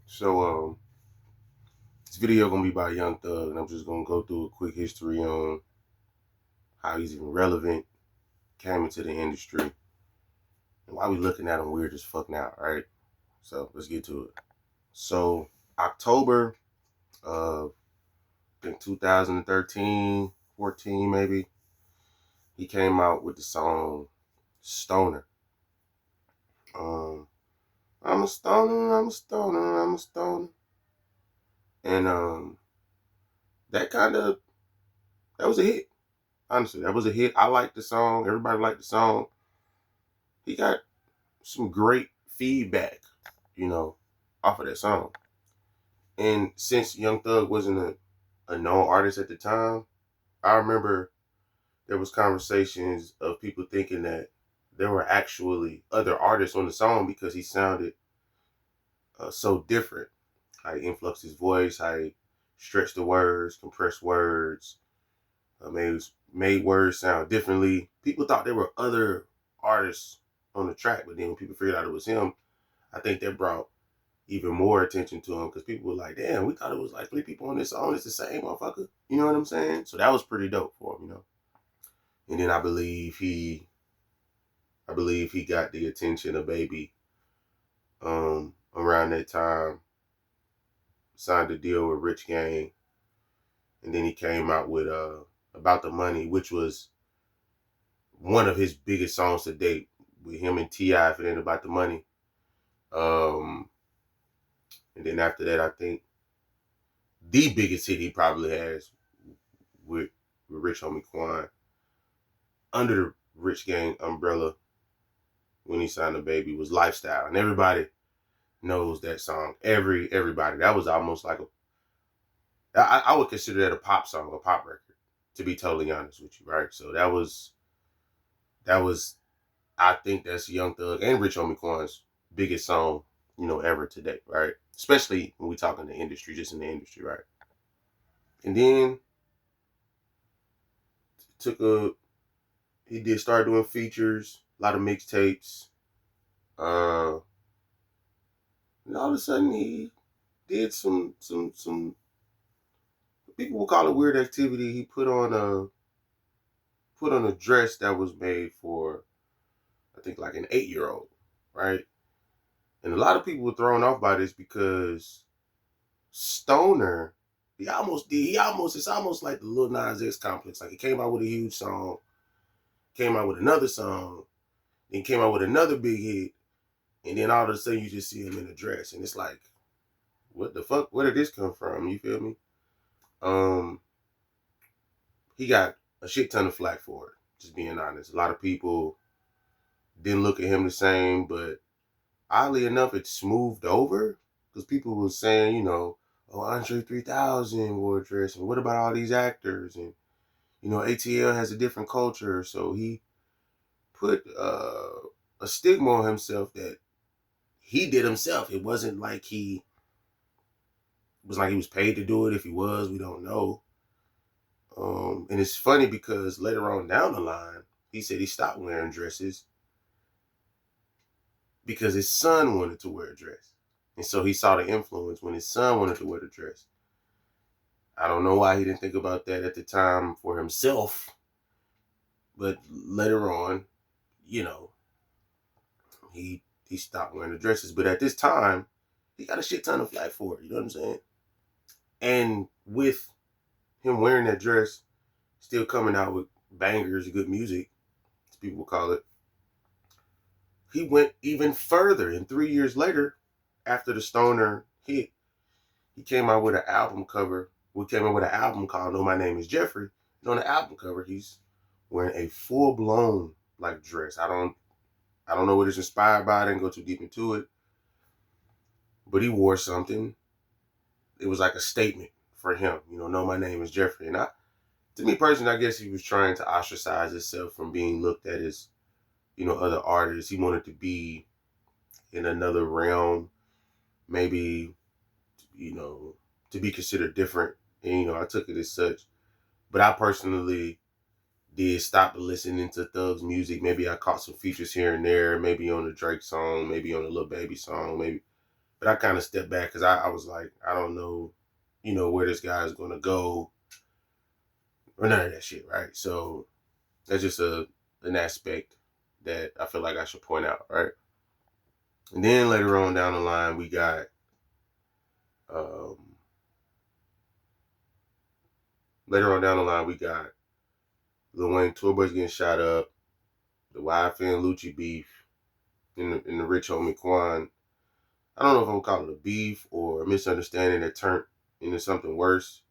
So this video gonna be by Young Thug, and I'm just gonna go through a quick history on how he's even relevant, came into the industry, and why we looking at him weird as fuck now, right? So let's get to it. So October of I think 2013, 14 maybe, he came out with the song Stoner. Um, I'm a stoner, I'm a stoner, I'm a stoner. And that kind of that was a hit. Honestly, that was a hit. I liked the song. Everybody liked the song. He got some great feedback, you know, off of that song. And since Young Thug wasn't a known artist at the time, I remember there was conversations of people thinking that there were actually other artists on the song because he sounded so different. How he influxed his voice, how he stretched the words, compressed words, made words sound differently. People thought there were other artists on the track, but then when people figured out it was him, I think that brought even more attention to him because people were like, "Damn, we thought it was like three people on this song. It's the same motherfucker." You know what I'm saying? So that was pretty dope for him, you know. And then I believe he got the attention of Baby around that time, signed a deal with Rich Gang, and then he came out with About the Money, which was one of his biggest songs to date with him and T.I. If it ain't about the money. Um, and then after that, I think the biggest hit he probably has with Rich Homie Quan under the Rich Gang umbrella when he signed the Baby was Lifestyle, and everybody knows that song. Everybody. That was almost like I would consider that a pop song, a pop record. To be totally honest with you, right? So that was I think that's Young Thug and Rich Homie Quan's biggest song, ever to date, right? Especially when we talk in the industry, just in the industry, right? And then took a he did start doing features, a lot of mixtapes. Uh, and all of a sudden he did some people will call it weird activity. He put on a dress that was made for I think like an 8-year-old, right? And a lot of people were thrown off by this because Stoner, it's almost like the Lil Nas X complex. Like he came out with a huge song, came out with another song, then came out with another big hit, and then all of a sudden you just see him in a dress. And it's like, what the fuck? Where did this come from? You feel me? Um, he got a shit ton of flack for it, just being honest. A lot of people didn't look at him the same, but oddly enough, it smoothed over because people were saying, oh, Andre 3000 wore a dress, and what about all these actors? And ATL has a different culture, so he put a stigma on himself that he did himself. It wasn't like he was paid to do it. If he was, we don't know. And it's funny because later on down the line, he said he stopped wearing dresses because his son wanted to wear a dress. And so he saw the influence when his son wanted to wear the dress. I don't know why he didn't think about that at the time for himself, but later on, you know, he stopped wearing the dresses. But at this time, he got a shit ton of flack for it. You know what I'm saying? And with him wearing that dress, still coming out with bangers, good music, as people call it, he went even further. And 3 years later, after the Stoner hit, he came out with an album cover. We came out with an album called "No, My Name Is Jeffrey." And on the album cover, he's wearing a full blown like dress. I don't know what it's inspired by. I didn't go too deep into it, but he wore something. It was like a statement for him. No, my name is Jeffrey. And to me personally, I guess he was trying to ostracize himself from being looked at as, other artists. He wanted to be in another realm, maybe, you know, to be considered different. And, I took it as such. But I personally did stop listening to Thug's music. Maybe I caught some features here and there, maybe on the Drake song, maybe on the Lil Baby song, maybe. But I kind of stepped back because I was like, I don't know, where this guy is going to go or none of that shit, right? So that's just an aspect that I feel like I should point out, right? And then later on down the line, we got um, Lil Wayne tour bus getting shot up, the YFN and Lucci beef, and the rich homie Quan. I don't know if I'm gonna call it a beef or a misunderstanding that turned into something worse.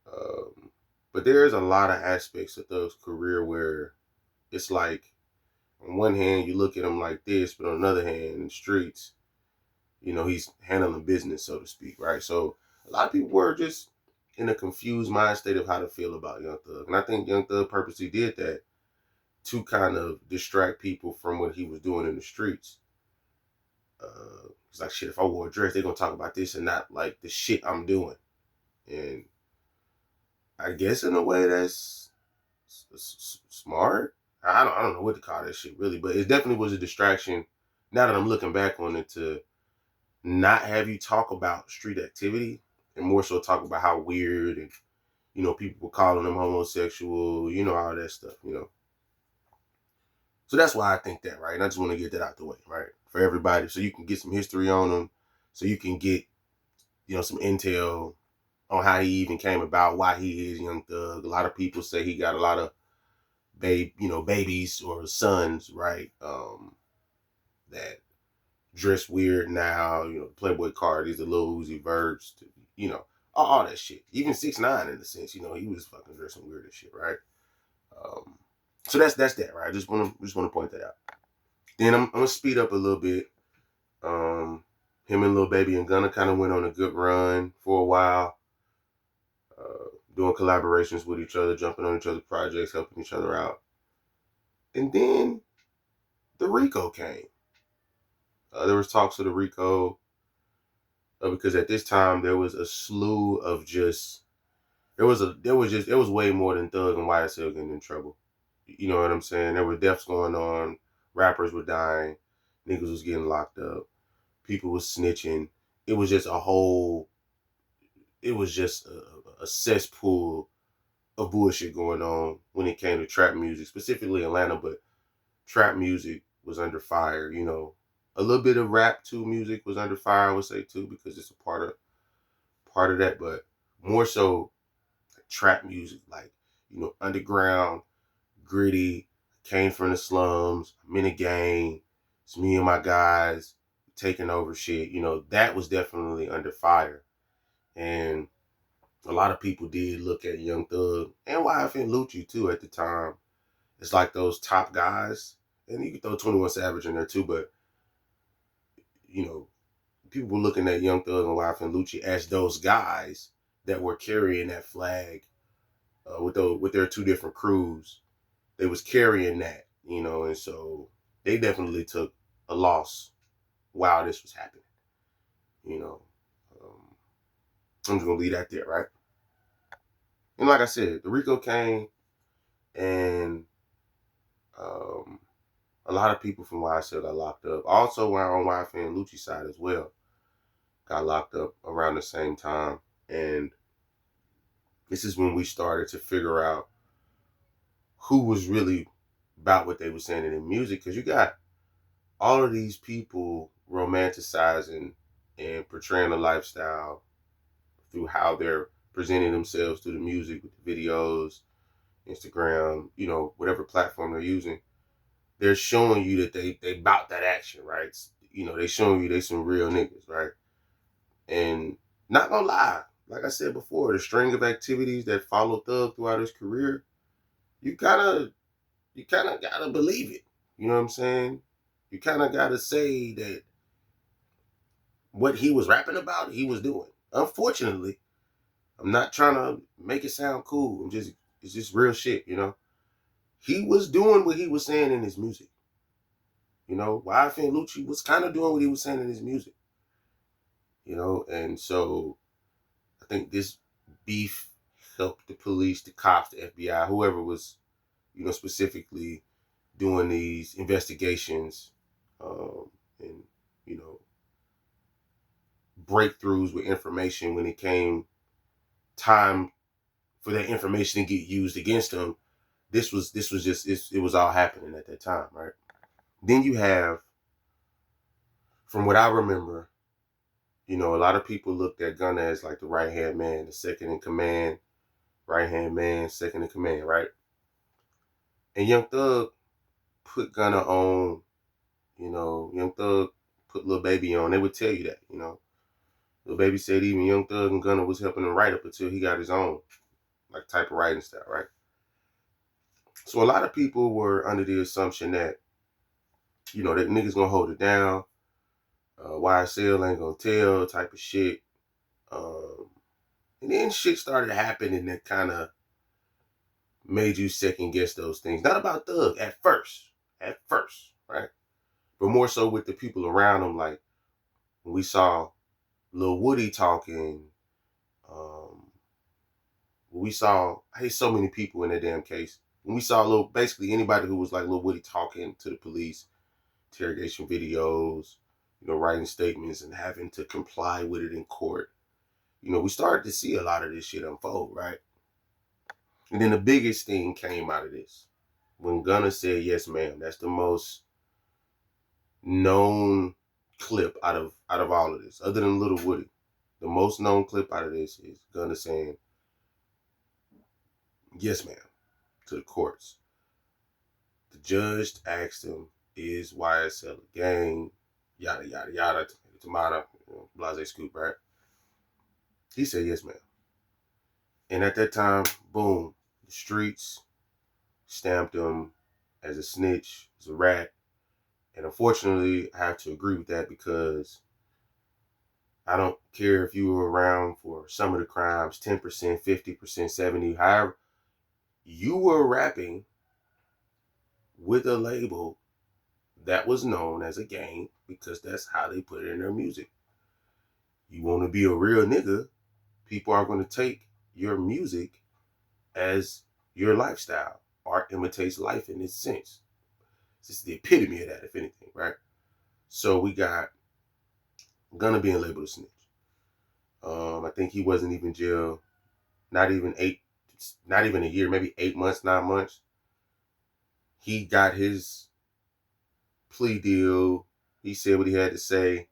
Um, but there is a lot of aspects of Thug's career where it's like, on one hand, you look at him like this, but on the other hand, in the streets, he's handling business, so to speak, right? So a lot of people were just in a confused mind state of how to feel about Young Thug. And I think Young Thug purposely did that to kind of distract people from what he was doing in the streets. It's like, shit, if I wore a dress, they're going to talk about this and not like the shit I'm doing. And I guess in a way that's smart. I don't know what to call that shit really, but it definitely was a distraction. Now that I'm looking back on it, to not have you talk about street activity and more so talk about how weird and people were calling them homosexual, all that stuff. So that's why I think that, right? And I just want to get that out the way, right? For everybody, so you can get some history on them, so you can get, some intel on how he even came about, why he is Young Thug. A lot of people say he got a lot of babies or sons, right? That dress weird now, Playboy Cardi's, the Lil Uzi Verts, all that shit. Even 6ix9ine in a sense, he was fucking dressing weird as shit, right? So that's that, right? I just want to point that out. Then I'm gonna speed up a little bit. Him and Lil Baby and Gunna kind of went on a good run for a while, doing collaborations with each other, jumping on each other's projects, helping each other out. And then the Rico came. There was talks of the Rico because at this time there was a slew of just it was way more than Thug and YSL getting in trouble. You know what I'm saying? There were deaths going on, rappers were dying, niggas was getting locked up, people was snitching. It was just a cesspool of bullshit going on when it came to trap music, specifically Atlanta, but trap music was under fire, A little bit of rap too music was under fire, I would say too, because it's a part of that, but more so trap music, like, underground, gritty, came from the slums, I'm in a gang, it's me and my guys taking over shit, that was definitely under fire. And a lot of people did look at Young Thug and YF and Lucci too at the time. It's like those top guys. And you can throw 21 Savage in there too, but people were looking at Young Thug and YF and Lucci as those guys that were carrying that flag with their two different crews. They was carrying that, and so they definitely took a loss while this was happening. You know, I'm just gonna leave that there, right? And like I said, the Rico came, and a lot of people from YSL got locked up. Also, on YF and Lucci side as well, got locked up around the same time. And this is when we started to figure out who was really about what they were saying in the music, because you got all of these people romanticizing and portraying a lifestyle through how they're presenting themselves through the music, with the videos, Instagram, whatever platform they're using. They're showing you that they bout that action, right? They showing you they some real niggas, right? And not gonna lie, like I said before, the string of activities that follow Thug throughout his career, you kind of gotta believe it. You know what I'm saying? You kind of gotta say that what he was rapping about, he was doing. Unfortunately, I'm not trying to make it sound cool. It's just real shit. He was doing what he was saying in his music. YF and Lucci was kind of doing what he was saying in his music. And so I think this beef helped the police, the cops, the FBI, whoever was, specifically doing these investigations, and, breakthroughs with information when it came time for that information to get used against him. This was just it was all happening at that time, right? Then you have, from what I remember, a lot of people looked at Gunna as like the right hand man, the second in command, right hand man, second in command, right? And Young Thug put Gunna on, Young Thug put Lil Baby on. They would tell you that, Lil Baby said even Young Thug and Gunna was helping him write up until he got his own like type of writing style, right? So a lot of people were under the assumption that, that niggas gonna hold it down, YSL ain't gonna tell type of shit. And then shit started happening that kind of made you second guess those things. Not about Thug at first, right? But more so with the people around him. Like when we saw Lil Woody talking, when we saw, I hate so many people in that damn case. When we saw basically anybody who was like Lil Woody talking to the police, interrogation videos, writing statements and having to comply with it in court. We started to see a lot of this shit unfold, right? And then the biggest thing came out of this. When Gunna said, yes, ma'am, that's the most known clip out of all of this, other than Little Woody. The most known clip out of this is Gunna saying, yes, ma'am, to the courts. The judge asked him, is YSL a gang? Yada, yada, yada, tomato, blase scoop, right? He said, yes, ma'am. And at that time, boom, the streets stamped him as a snitch, as a rat. And unfortunately, I have to agree with that because I don't care if you were around for some of the crimes, 10%, 50%, 70%, however, you were rapping with a label that was known as a gang because that's how they put it in their music. You want to be a real nigga, people are going to take your music as your lifestyle. Art imitates life in this sense. This is the epitome of that, if anything, right? So we got Gunna being labeled a snitch. I think he wasn't even jail, not even a year, maybe 8 months, 9 months. He got his plea deal. He said what he had to say,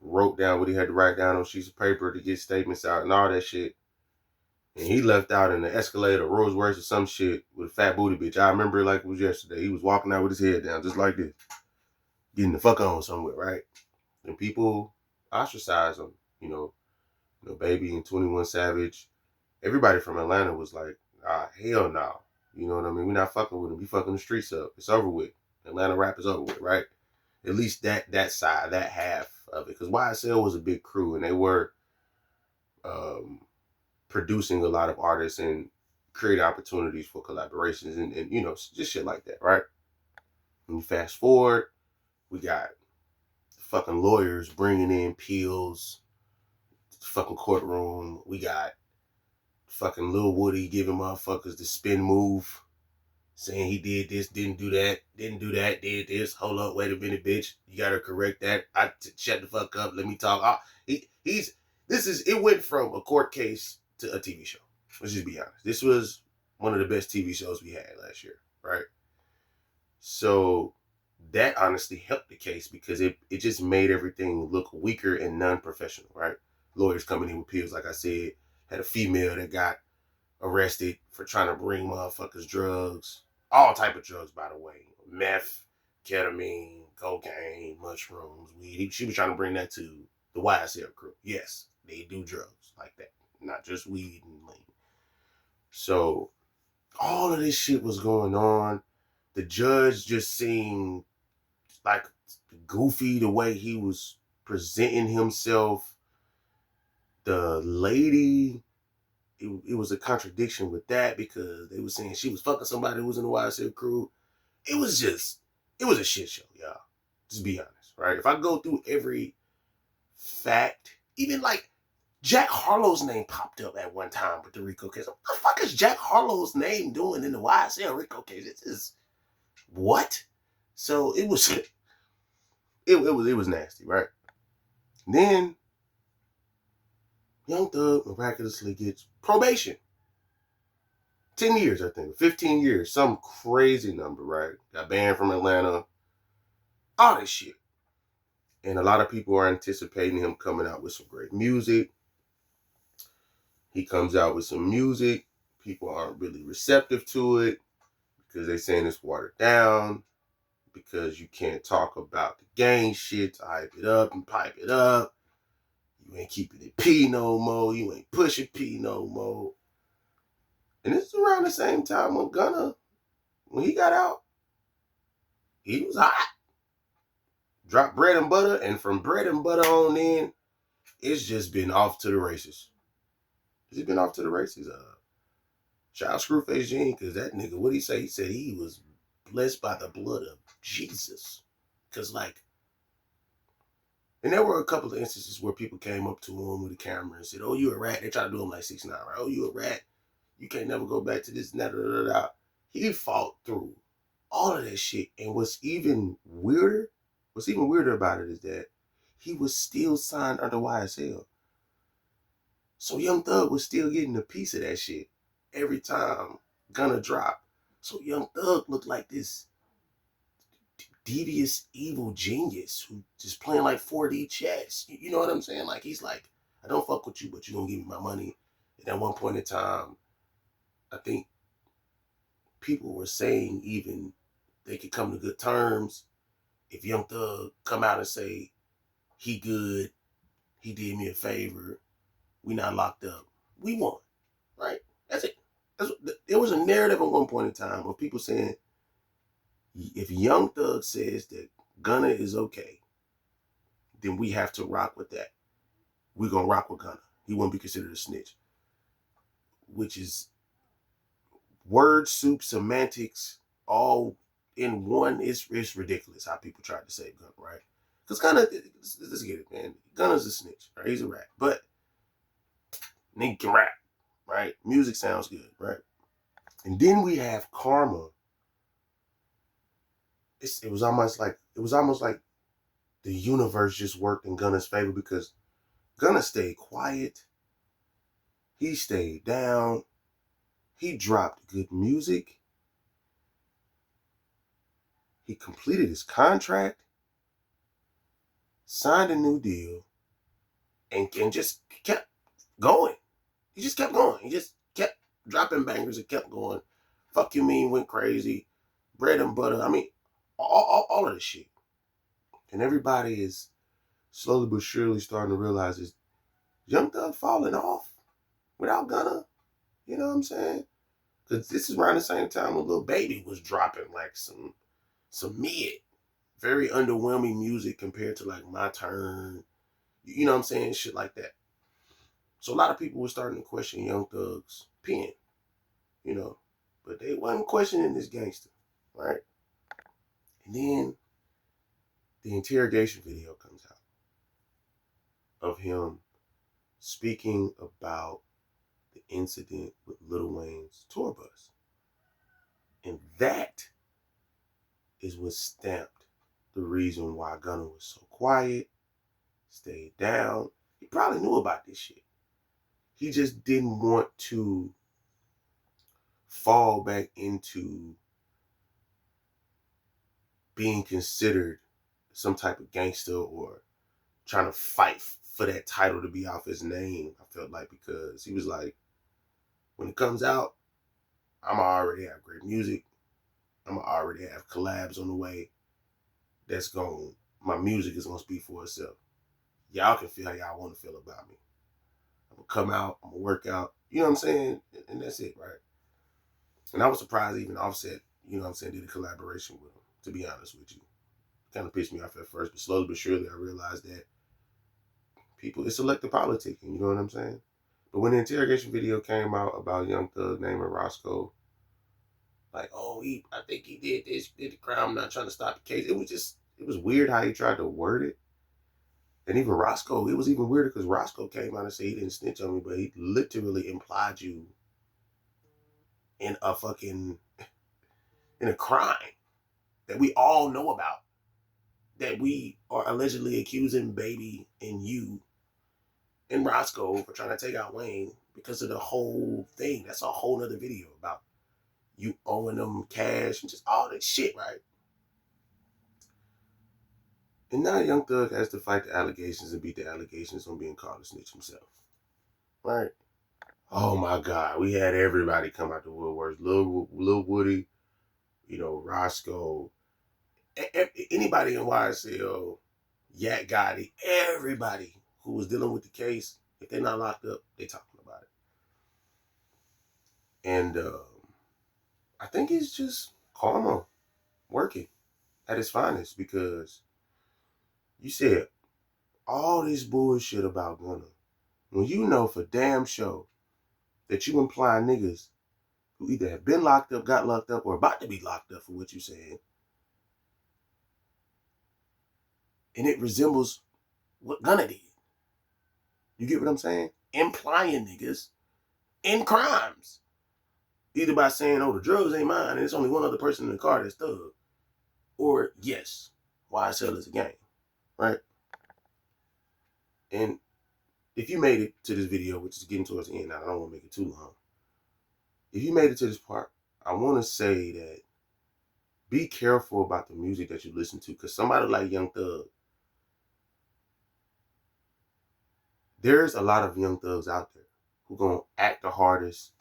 wrote down what he had to write down on sheets of paper to get statements out and all that shit. And he left out in the Escalator, Rolls Royce or some shit with a fat booty bitch. I remember it like it was yesterday. He was walking out with his head down just like this, getting the fuck on somewhere, right? And people ostracized him, Baby and 21 Savage. Everybody from Atlanta was like, hell no. You know what I mean? We're not fucking with him. We fucking the streets up. It's over with. Atlanta rap is over with, right? At least that side, that half of it. Because YSL was a big crew and they were producing a lot of artists and creating opportunities for collaborations and just shit like that, right? And fast forward, we got fucking lawyers bringing in pills, fucking courtroom. We got fucking Lil Woody giving motherfuckers the spin move, saying he did this, didn't do that, did this. Hold up, wait a minute, bitch. You gotta correct that. Shut the fuck up. Let me talk. It went from a court case to a TV show. Let's just be honest. This was one of the best TV shows we had last year, right? So that honestly helped the case because it just made everything look weaker and non-professional, right? Lawyers coming in with pills, like I said, had a female that got arrested for trying to bring motherfuckers drugs, all type of drugs, by the way, meth, ketamine, cocaine, mushrooms, weed. She was trying to bring that to the YSL crew. Yes, they do drugs like that, not just weed and lean. So all of this shit was going on. The judge just seemed like goofy the way he was presenting himself. The lady, it was a contradiction with that because they were saying she was fucking somebody who was in the YSL crew. It was a shit show, y'all. Just be honest, right? If I go through every fact, even like Jack Harlow's name popped up at one time with the Rico case. What the fuck is Jack Harlow's name doing in the YSL Rico case? It is what? So it was nasty, right? Then Young Thug miraculously gets probation. 10 years, I think. 15 years. Some crazy number, right? Got banned from Atlanta. All this shit. And a lot of people are anticipating him coming out with some great music. He comes out with some music. People aren't really receptive to it because they're saying it's watered down, because you can't talk about the gang shit to hype it up and pipe it up. You ain't keeping it P no more. You ain't pushing P no more. And this is around the same time when Gunna, when he got out, he was hot. Dropped Bread and Butter, and from Bread and Butter on in, it's just been off to the races. It's been off to the races. Shout out Screwface Gene, because that nigga, what'd he say? He said he was blessed by the blood of Jesus. Because, like, and there were a couple of instances where people came up to him with a camera and said, "Oh, you a rat." They tried to do him like 6ix9ine, right? "Oh, you a rat. You can't never go back to this and that, da, da, da." He fought through all of that shit. And what's even weirder about it is that he was still signed under YSL. So Young Thug was still getting a piece of that shit every time Gunna dropped. So Young Thug looked like this devious, evil genius who just playing like 4D chess. You know what I'm saying? Like, he's like, "I don't fuck with you, but you're gonna give me my money." And at one point in time, I think people were saying even they could come to good terms if Young Thug come out and say, "He good, he did me a favor, we not locked up, we won," right? That's it. There was a narrative at one point in time of people saying, if Young Thug says that Gunna is okay, then we have to rock with that. We're going to rock with Gunna. He wouldn't be considered a snitch. Which is word soup, semantics, all in one. It's ridiculous how people try to say Gunna, right? Because Gunna, let's get it, man. Gunna's a snitch, right? He's a rat. But nigga can rap, right? Music sounds good, right? And then we have Karma. It was almost like the universe just worked in Gunna's favor, because Gunna stayed quiet. He stayed down. He dropped good music. He completed his contract, signed a new deal, and just kept going. He just kept going. He just kept dropping bangers and kept going. Fuck You Mean went crazy. Bread and Butter. I mean, all of this shit. And everybody is slowly but surely starting to realize is Young Thug falling off without Gunna. You know what I'm saying? Because this is around the same time when Lil Baby was dropping like some mid, very underwhelming music compared to like My Turn. You know what I'm saying? Shit like that. So a lot of people were starting to question Young Thug's pen, you know, but they wasn't questioning this gangster, right? And then the Interrogation video comes out of him speaking about the incident with Lil Wayne's tour bus. And that is what stamped the reason why Gunna was so quiet, stayed down. He probably knew about this shit. He just didn't want to fall back into being considered some type of gangster or trying to fight for that title to be off his name. I felt like, because he was like, when it comes out, I'm already have great music. I'm already have collabs on the way. My music is gonna speak for itself. Y'all can feel how y'all want to feel about me. I'm gonna come out, I'm gonna work out. You know what I'm saying? And that's it, right? And I was surprised even Offset, you know what I'm saying, did a collaboration with him, to be honest with you. Kind of pissed me off at first, but slowly but surely I realized that it's selective politicking, you know what I'm saying? But when the Interrogation video came out about Young Thug naming Roscoe, like, "Oh, I think he did this, did the crime, I'm not trying to stop the case." It was weird how he tried to word it. And even Roscoe, it was even weirder because Roscoe came out and said he didn't snitch on me, but he literally implied you in in a crime that we all know about. that we are allegedly accusing Baby and you and Roscoe for trying to take out Wayne because of the whole thing. That's a whole nother video about you owing them cash and just all that shit, right? And now Young Thug has to fight the allegations and beat the allegations on being called a snitch himself. Right? Oh my God. We had everybody come out the woodworks. Lil Woody, Roscoe, anybody in YSL, Yak Gotti, everybody who was dealing with the case, if they're not locked up, they talking about it. And I think it's just karma working at its finest, because you said all this bullshit about Gunna when you know for damn sure that you imply niggas who either have been locked up, got locked up, or about to be locked up for what you said. And it resembles what Gunna did. You get what I'm saying? Implying niggas in crimes. Either by saying, oh, the drugs ain't mine, and it's only one other person in the car that's Thug. Or, yes, YSL is a gang. Right? And if you made it to this video, which is getting towards the end, I don't want to make it too long. If you made it to this part, I want to say that be careful about the music that you listen to, because somebody like Young Thug, there's a lot of Young Thugs out there who gonna act the hardest,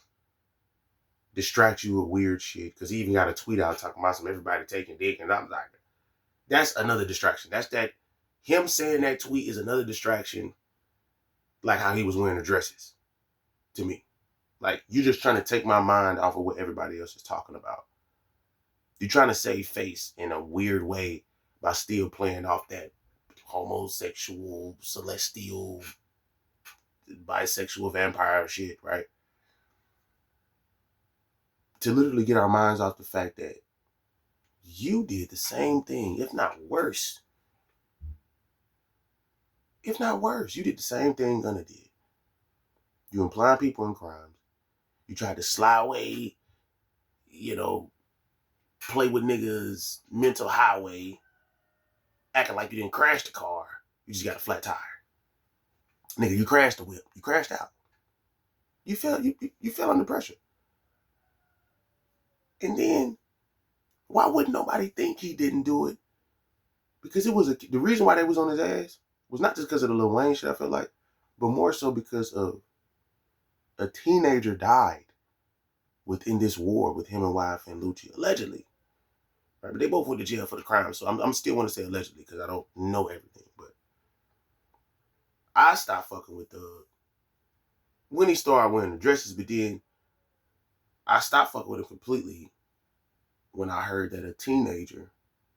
distract you with weird shit, because he even got a tweet out talking about some everybody taking dick, and I'm like, that's another distraction. That's that, him saying that tweet is another distraction, like how he was wearing the dresses, to me. Like, you're just trying to take my mind off of what everybody else is talking about. You're trying to save face in a weird way by still playing off that homosexual, celestial, bisexual vampire shit, right? To literally get our minds off the fact that you did the same thing, if not worse. If not worse, you did the same thing Gunna did. You implying people in crimes. You tried to sly away, play with niggas' mental highway, acting like you didn't crash the car. You just got a flat tire. Nigga, you crashed the whip. You crashed out. You fell under pressure. And then, why wouldn't nobody think he didn't do it? Because the reason why they was on his ass was not just because of the Lil Wayne shit, I feel like, but more so because of a teenager died within this war with him and YFN Lucci, allegedly. Right? But they both went to jail for the crime, so I'm still want to say allegedly because I don't know everything. But I stopped fucking with Thug when he started wearing the dresses, but then I stopped fucking with him completely when I heard that a teenager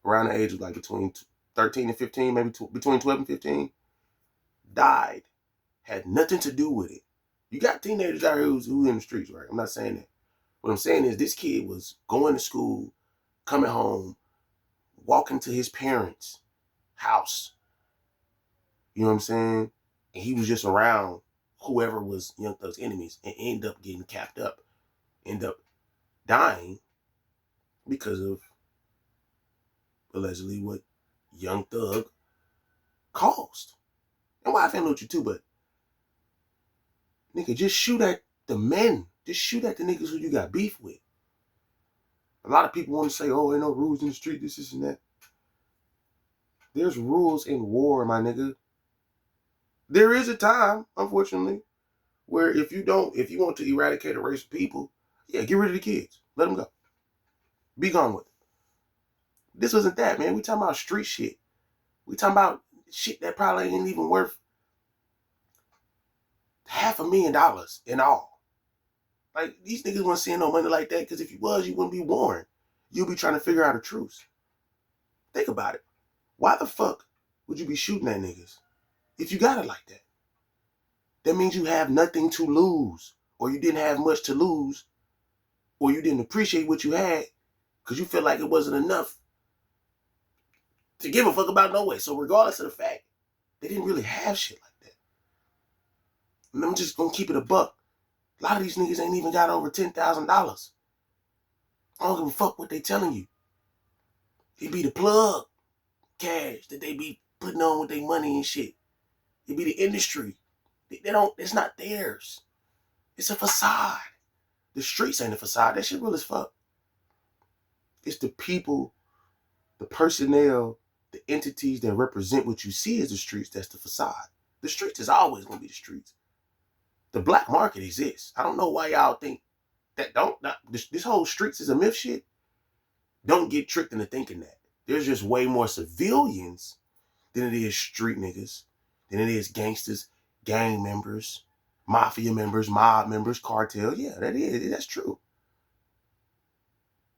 around the age of like between 13 and 15, maybe between 12 and 15, died, had nothing to do with it. You got teenagers out here who in the streets, right? I'm not saying that. What I'm saying is this kid was going to school, coming home, walking to his parents' house. You know what I'm saying? And he was just around whoever was Young Thug's enemies and end up getting capped up, end up dying because of allegedly what Young Thug caused. And YFN Lucci too, but nigga, just shoot at the men. Just shoot at the niggas who you got beef with. A lot of people want to say, oh, ain't no rules in the street, this and that. There's rules in war, my nigga. There is a time, unfortunately, where if you want to eradicate a race of people, yeah, get rid of the kids. Let them go. Be gone with them. This wasn't that, man. We talking about street shit. We talking about shit that probably ain't even worth $500,000 in all. Like, these niggas weren't seeing no money like that, because if you was, you wouldn't be warned. You'll be trying to figure out a truce. Think about it. Why the fuck would you be shooting at niggas if you got it like that? That means you have nothing to lose, or you didn't have much to lose, or you didn't appreciate what you had because you felt like it wasn't enough to give a fuck about no way. So regardless of the fact, they didn't really have shit like that. And I'm just gonna keep it a buck. A lot of these niggas ain't even got over $10,000. I don't give a fuck what they telling you. It be the plug. cash that they be putting on with their money and shit. It be the industry. They don't, it's not theirs. It's a facade. The streets ain't a facade. That shit real as fuck. It's the people, the personnel, the entities that represent what you see as the streets, that's the facade. The streets is always going to be the streets. The black market exists. I don't know why y'all think that this whole streets is a myth shit. Don't get tricked into thinking that. There's just way more civilians than it is street niggas, than it is gangsters, gang members, mafia members, mob members, cartel. Yeah, that's true.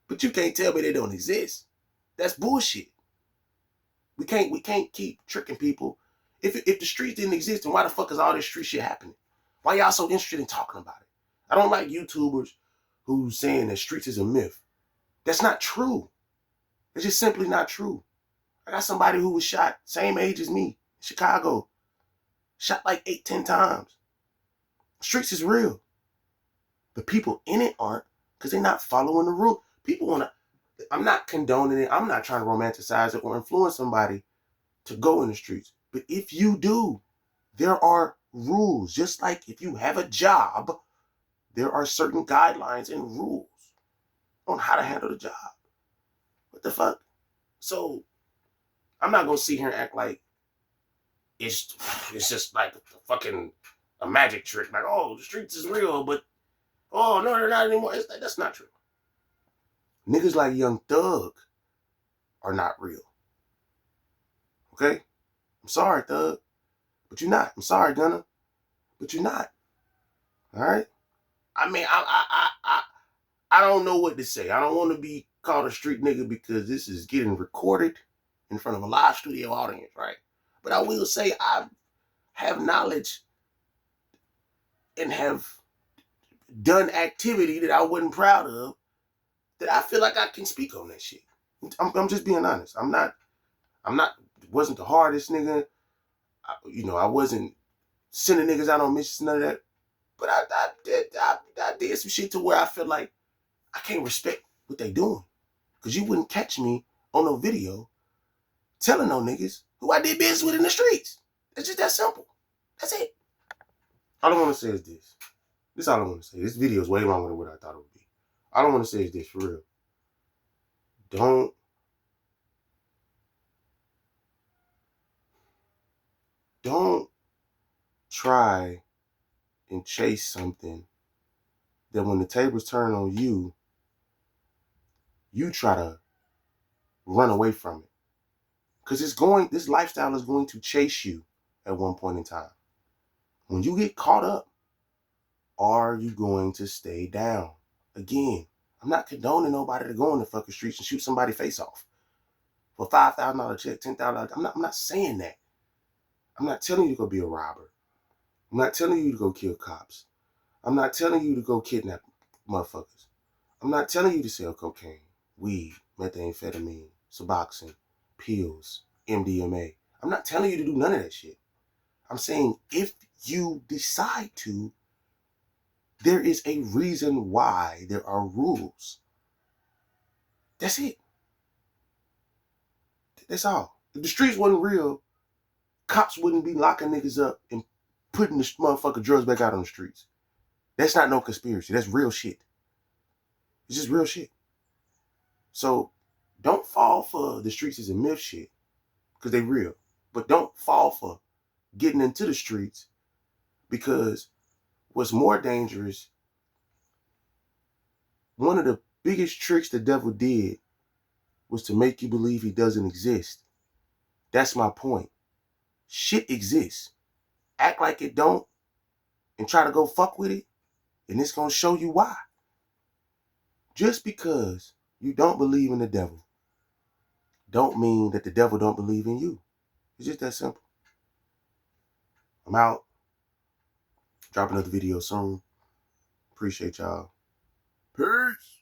But you can't tell me they don't exist. That's bullshit. We can't keep tricking people. If the streets didn't exist, then why the fuck is all this street shit happening? Why y'all so interested in talking about it? I don't like YouTubers who's saying that streets is a myth. That's not true. It's just simply not true. I got somebody who was shot, same age as me, in Chicago. Shot like 8, 10 times. Streets is real. The people in it aren't, because they're not following the rule. People want to, I'm not condoning it. I'm not trying to romanticize it or influence somebody to go in the streets. But if you do, there are rules. Just like if you have a job, there are certain guidelines and rules on how to handle the job. What the fuck? So I'm not gonna sit here and act like it's just like fucking a magic trick. Like, oh, the streets is real, but oh no, they're not anymore. That's not true. Niggas like Young Thug are not real. Okay? I'm sorry, Thug, but you're not. I'm sorry, Gunna, but you're not. All right? I mean, I don't know what to say. I don't want to be called a street nigga because this is getting recorded in front of a live studio audience, right? But I will say I have knowledge and have done activity that I wasn't proud of that I feel like I can speak on that shit. I'm just being honest. Wasn't the hardest nigga. I wasn't sending niggas out on missions, none of that. But I did some shit to where I feel like I can't respect what they doing. Because you wouldn't catch me on no video telling no niggas who I did business with in the streets. It's just that simple. That's it. All I want to say is this. This is all I want to say. This video is way longer than what I thought it would be. All I want to say is this, for real. Don't try and chase something that when the tables turn on you, you try to run away from it. Because this lifestyle is going to chase you at one point in time. When you get caught up, are you going to stay down? Again, I'm not condoning nobody to go in the fucking streets and shoot somebody's face off for $5,000 check, $10,000. I'm not saying that. I'm not telling you to go be a robber. I'm not telling you to go kill cops. I'm not telling you to go kidnap motherfuckers. I'm not telling you to sell cocaine, weed, methamphetamine, Suboxone, pills, MDMA. I'm not telling you to do none of that shit. I'm saying if you decide to, there is a reason why there are rules. That's it. That's all. If the streets wasn't real, cops wouldn't be locking niggas up and putting the motherfucking drugs back out on the streets. That's not no conspiracy. That's real shit. It's just real shit. So don't fall for the streets as a myth shit, because they real. But don't fall for getting into the streets, because what's more dangerous, one of the biggest tricks the devil did was to make you believe he doesn't exist. That's my point. Shit exists. Act like it don't and try to go fuck with it, and it's gonna show you why. Just because you don't believe in the devil don't mean that the devil don't believe in you. It's just that simple. I'm out. Drop another video soon. Appreciate y'all. Peace.